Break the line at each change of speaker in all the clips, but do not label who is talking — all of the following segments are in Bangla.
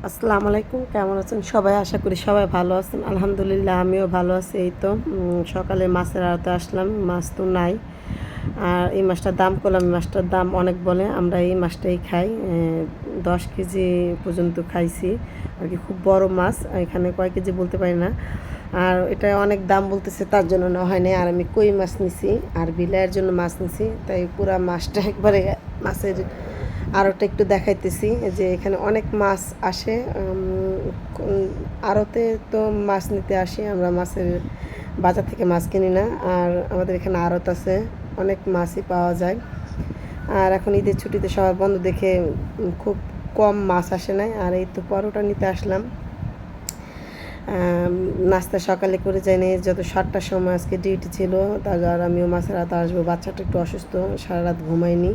আসসালামু আলাইকুম, কেমন আছেন সবাই? আশা করি সবাই ভালো আছেন। আলহামদুলিল্লাহ আমিও ভালো আছি। এই তো সকালে মাছের আড়তে আসলাম, মাছ তো নাই। আর এই মাছটার দাম করলাম, এই মাছটার দাম অনেক বলে, আমরা এই মাছটাই খাই। 10 কেজি পর্যন্ত খাইছি আর কি, খুব বড় মাছ। এখানে কয় কেজি বলতে পারি না। আর এটা অনেক দাম বলতেছে, তার জন্য নেওয়া হয়নি। আর আমি কই মাছ নিছি আর বিলাইয়ের জন্য মাছ নিছি, তাই পুরা মাছটা একবারে মাছের আড়তটা একটু দেখাইতেছি যে এখানে অনেক মাছ আসে। আড়তে তো মাছ নিতে আসি আমরা, মাছের বাজার থেকে মাছ কিনি না। আর আমাদের এখানে আড়ত আছে, অনেক মাছই পাওয়া যায়। আর এখন ঈদের ছুটিতে সবার বন্ধ দেখে খুব কম মাছ আসে নাই। আর এই তো পরোটা নিতে আসলাম। নাস্তা সকালে করে যাইনি, যত 7টার সময় আজকে ডিউটি ছিল, তার আর আমিও মাছের রাতে আসবো। বাচ্চাটা একটু অসুস্থ, সারা রাত ঘুমাইনি।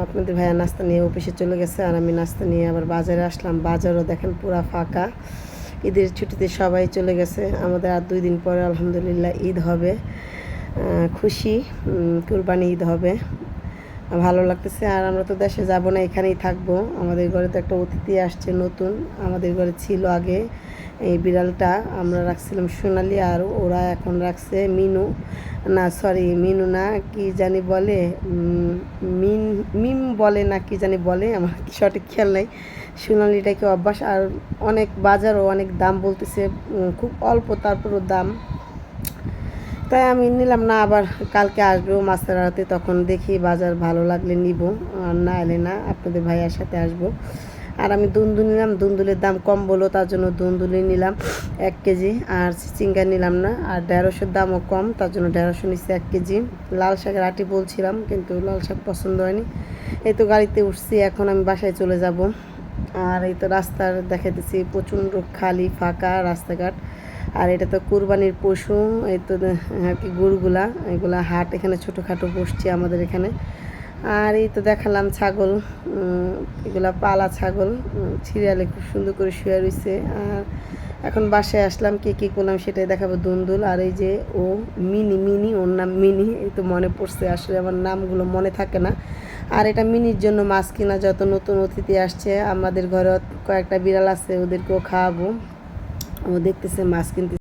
আপনাদের ভাইয়া নাস্তা নিয়ে অফিসে চলে গেছে, আর আমি নাস্তা নিয়ে আবার বাজারে আসলাম। বাজারও দেখেন পুরা ফাঁকা, ঈদের ছুটিতে সবাই চলে গেছে। আমাদের আর 2 দিন পরে আলহামদুলিল্লাহ ঈদ হবে। খুশি, কুরবানি ঈদ হবে, ভালো লাগতেছে। আর আমরা তো দেশে যাব না, এখানেই থাকবো। আমাদের ঘরে তো একটা অতিথি আসছে নতুন, আমাদের ঘরে ছিল আগে এই বিড়ালটা, আমরা রাখছিলাম সোনালি, আর ওরা এখন রাখছে মিনু। না সরি, মিনু না, কি জানি বলে, মিম বলে না কি জানি বলে, আমার সঠিক খেয়াল নাই। সোনালিটাকে অভ্যাস। আর অনেক বাজারও অনেক দাম বলতেছে, খুব অল্প, তারপরও দাম। তাই আমি নিলাম না, আবার কালকে আসবো মাছের আড়তে, তখন দেখি বাজার ভালো লাগলে নিব, আর না এলে না, আপনাদের ভাইয়ার সাথে আসবো। আর আমি দুন্দুল নিলাম, দুন্দুলের দাম কম বলো, তার জন্য দুন্দুলি নিলাম 1 কেজি। আর চিচিঙ্গা নিলাম না। আর ঢেঁড়সের দামও কম, তার জন্য ঢেঁড়সও নিচ্ছি 1 কেজি। লাল শাকের আটি বলছিলাম, কিন্তু লাল শাক পছন্দ হয়নি। এই তো গাড়িতে উঠছি, এখন আমি বাসায় চলে যাব। আর এই তো রাস্তার দেখাইতেছি, প্রচণ্ড খালি ফাঁকা রাস্তাঘাট। আর এটা তো কুরবানির পশু, এই তো আর কি গরুগুলা, এগুলা হাট এখানে ছোটোখাটো বসছে আমাদের এখানে। আর এই তো দেখালাম ছাগল, এগুলা পালা ছাগল, সিরিয়ালে খুব সুন্দর করে শুয়ে রয়েছে। আর এখন বাসায় আসলাম, কী করলাম সেটাই দেখাবো। দুন্দুল, আর এই যে ও মিনি, মিনি ওর নাম মিনি, এই তো মনে পড়ছে, আসলে আমার নামগুলো মনে থাকে না। আর এটা মিনির জন্য মাছ কিনা, যত নতুন অতিথি আসছে আমাদের ঘরে, কয়েকটা বিড়াল আছে, ওদেরকেও খাওয়াবো। ও দেখতেছে মাছ কিনতে।